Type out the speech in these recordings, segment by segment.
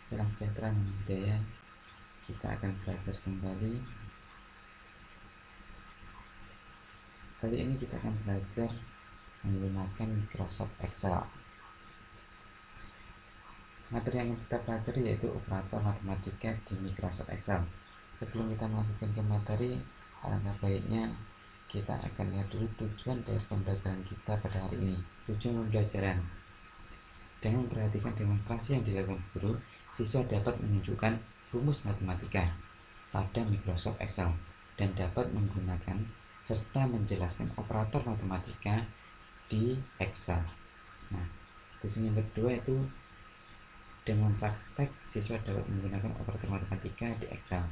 Salam sejahtera dan budaya. Kita akan belajar kembali. Kali ini kita akan belajar menggunakan Microsoft Excel. Materi yang kita pelajari yaitu operator matematika di Microsoft Excel. Sebelum kita melanjutkan ke materi, alangkah baiknya kita akan lihat dulu tujuan dari pembelajaran kita pada hari ini. Tujuan pembelajaran: dengan memperhatikan demonstrasi yang dilakukan guru, siswa dapat menunjukkan rumus matematika pada Microsoft Excel dan dapat menggunakan serta menjelaskan operator matematika di Excel. Nah, tujuan yang kedua itu dengan praktek siswa dapat menggunakan operator matematika di Excel.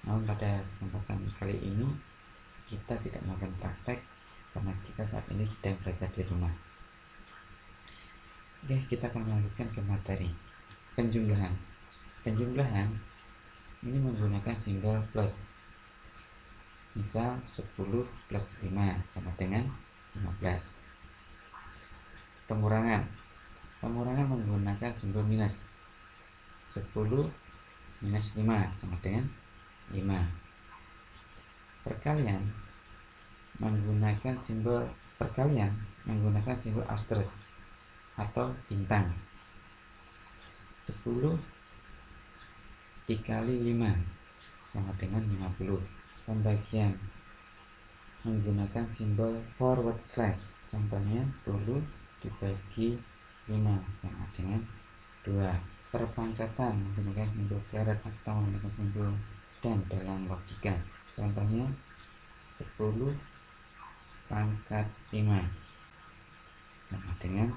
Namun pada kesempatan kali ini kita tidak melakukan praktek karena kita saat ini sedang belajar di rumah. Oke, kita akan melanjutkan ke materi penjumlahan. Penjumlahan ini menggunakan simbol plus. Misal 10 plus 5 sama dengan 15. Pengurangan menggunakan simbol minus. 10 minus 5 sama dengan 5. Perkalian menggunakan simbol asterisk atau bintang. 10 dikali 5 sama dengan 50. Pembagian menggunakan simbol forward slash. Contohnya 10 dibagi 5 sama dengan 2. Perpangkatan menggunakan simbol caret atau menggunakan simbol dan dalam logika. Contohnya 10 pangkat 5 sama dengan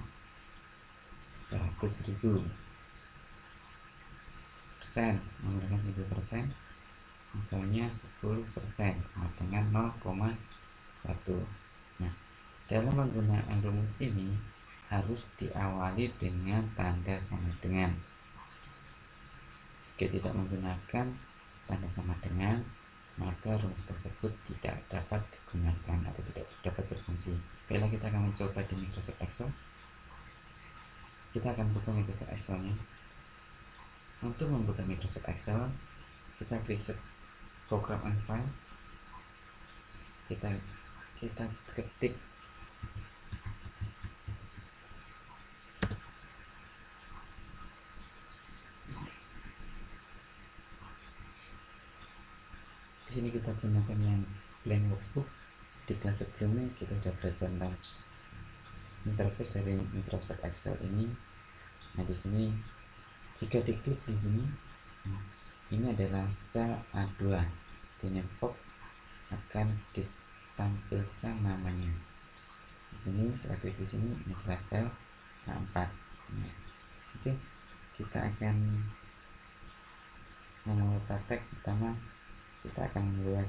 100.000. Persen menggunakan simbol persen. Misalnya 10% sama dengan 0,1. Nah, dalam penggunaan rumus ini harus diawali dengan tanda sama dengan. Jika tidak menggunakan tanda sama dengan, maka rumus tersebut tidak dapat digunakan atau tidak dapat berfungsi. Baiklah, kita akan mencoba di Microsoft Excel. Kita akan buka Microsoft Excel-nya. Untuk membuka Microsoft Excel, kita klik program and file. Kita ketik di sini. Kita gunakan yang blank workbook. Di kelas sebelumnya kita sudah belajar tentang interface dari Microsoft Excel ini. Nah, di sini jika diklik di sini, ini adalah sel A2. Di box akan ditampilkan namanya. Di sini kita klik di sini, ini adalah sel A4. Nah, oke, kita akan memulai praktek. Pertama, kita akan membuat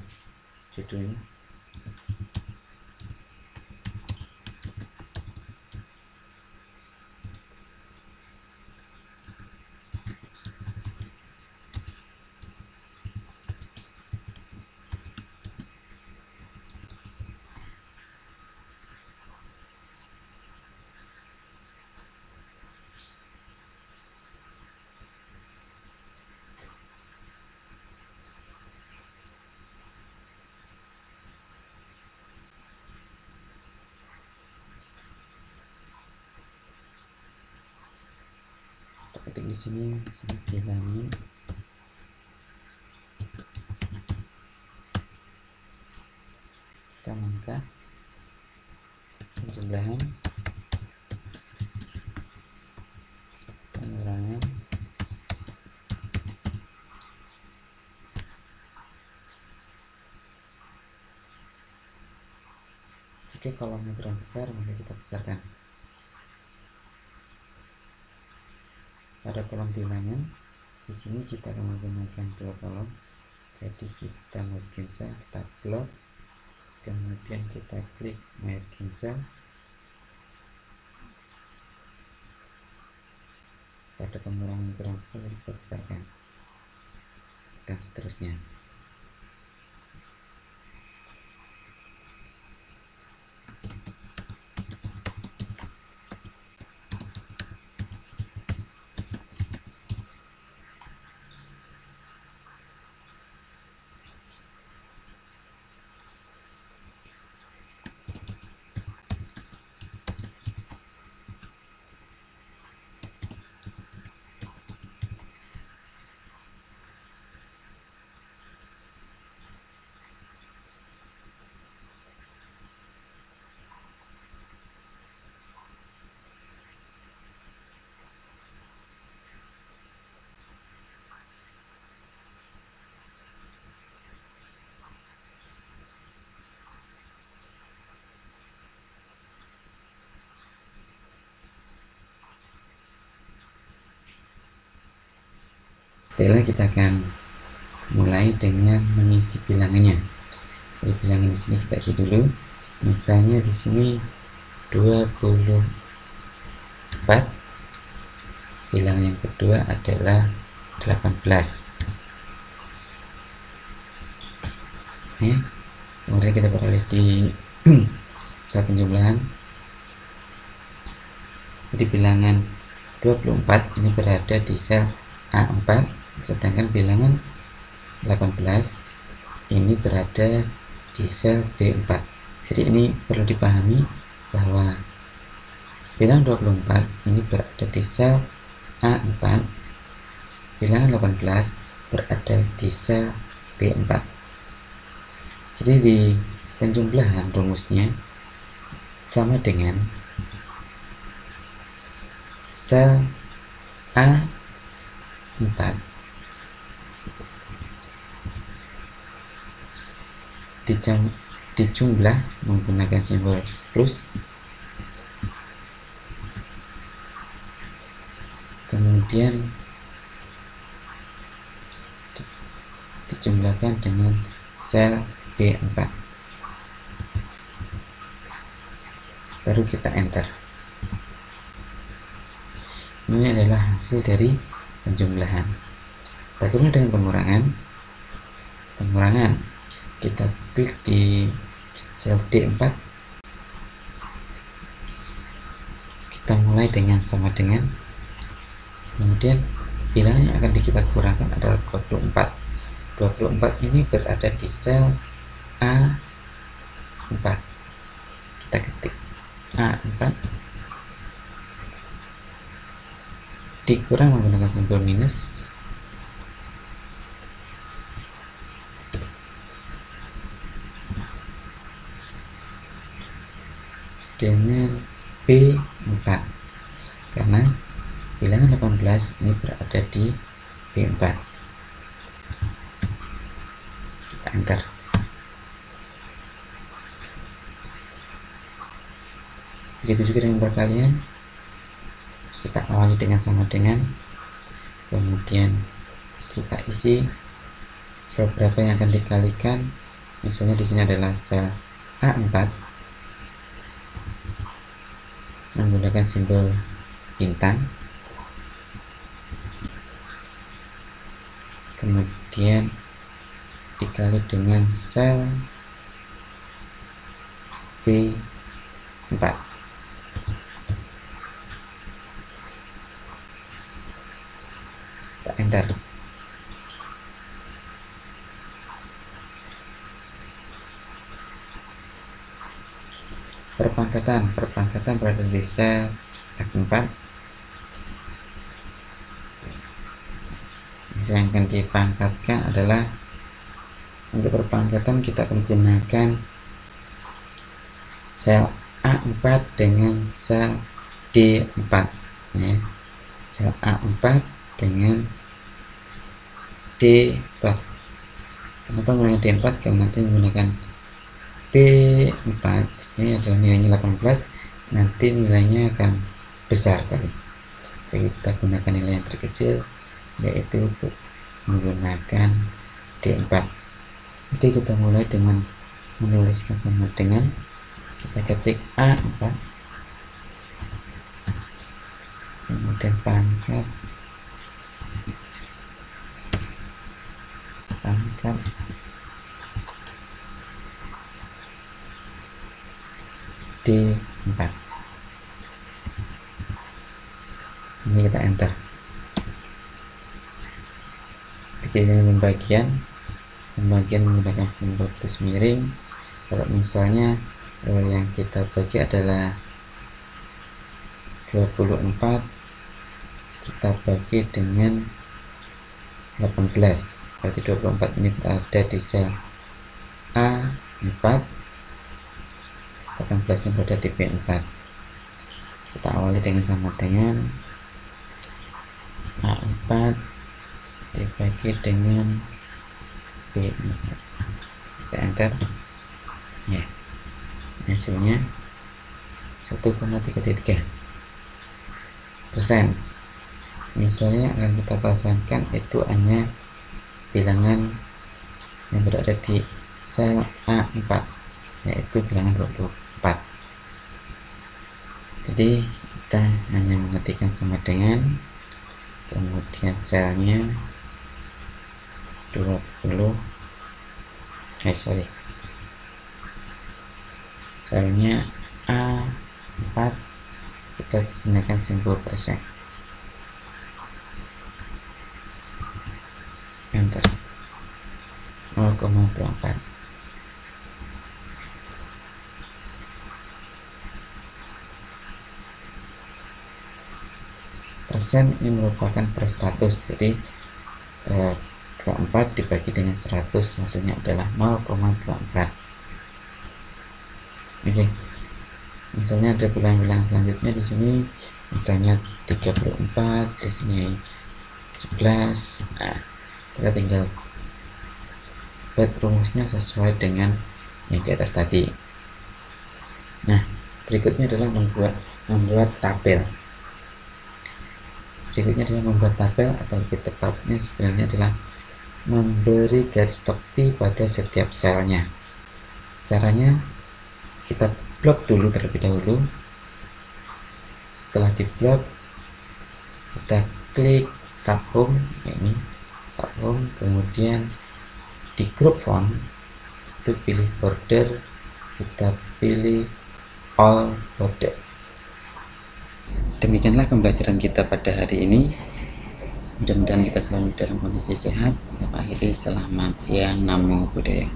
judulnya. Kita ketik di sini hilangin. Kita angka penjumlahan, pengurangan, jika kolomnya kurang besar maka kita besarkan. Pada kolom bilangan, di sini kita akan menggunakan 2 kolom. Jadi kita merging cell, kita blok, kemudian kita klik merging cell. Pada pengurangan kurang besar kita besarkan, dan seterusnya. Baiklah, kita akan mulai dengan mengisi bilangannya. Jadi bilangan di sini kita isi dulu. Misalnya di sini 24. Bilangan yang kedua adalah 18. Kemudian kita beralih di sel penjumlahan. Jadi bilangan 24 ini berada di sel A4, sedangkan bilangan 18 ini berada di sel B4. Jadi ini perlu dipahami bahwa bilangan 24 ini berada di sel A4, bilangan 18 berada di sel B4. Jadi di penjumlahan rumusnya sama dengan sel A4 dijumlah menggunakan simbol plus, kemudian dijumlahkan dengan sel B4, baru kita enter. Ini adalah hasil dari penjumlahan. Bagaimana dengan pengurangan? Pengurangan, kita klik di sel D4, kita mulai dengan sama dengan, kemudian bilangan yang akan kita kurangkan adalah 24. 24 ini berada di sel A4. Kita ketik A4 dikurang menggunakan simbol minus, dengan B4, karena bilangan 18 ini berada di B4. Kita enter. Begitu juga dengan perkalian, kita awali dengan sama dengan, kemudian kita isi sel berapa yang akan dikalikan. Misalnya di sini adalah sel A4 menggunakan simbol bintang, kemudian dikali dengan sel B4. Kita enter. Perpangkatan berada di sel F4. Yang akan dipangkatkan adalah, untuk perpangkatan kita akan gunakan sel A4 dengan sel D4 ya. Sel A4 dengan D4. Kenapa menggunakan D4? Karena nanti menggunakan B4 ini adalah nilainya 18, nanti nilainya akan besar kali. Jadi kita gunakan nilai yang terkecil, yaitu menggunakan D4. Oke, kita mulai dengan menuliskan sama dengan, kita ketik A4, kemudian pangkat D4. Ini kita enter. Bikin pembagian menggunakan simbol plus miring. Kalau misalnya yang kita bagi adalah 24, kita bagi dengan 18, berarti 24 ini berada di sel A4, 18 ini berada di B4. Kita awali dengan sama dengan A4 dibagi dengan B4. Kita enter ya, hasilnya 1,33%. Misalnya akan kita pasangkan itu hanya bilangan yang berada di sel A4, yaitu bilangan 24. Jadi kita hanya mengetikkan sama dengan, kemudian selnya 20, selnya A4, kita gunakan simbol persen, enter, 0,24. Persen ini merupakan per 100, jadi 24 dibagi dengan 100 hasilnya adalah 0,24. Oke, misalnya ada bilangan-bilangan selanjutnya di sini, misalnya 34, di sini 11. Nah, kita tinggal buat rumusnya sesuai dengan yang di atas tadi. Nah, berikutnya adalah membuat tabel. Atau lebih tepatnya sebenarnya adalah memberi garis tepi pada setiap selnya. Caranya kita blok dulu terlebih dahulu. Setelah di blok, kita klik tab home, ini tab home, kemudian di group font itu pilih border, kita pilih all border. Demikianlah pembelajaran kita pada hari ini. Mudah-mudahan kita selalu dalam kondisi sehat. Kita akhiri, selamat siang, namo buddhaya.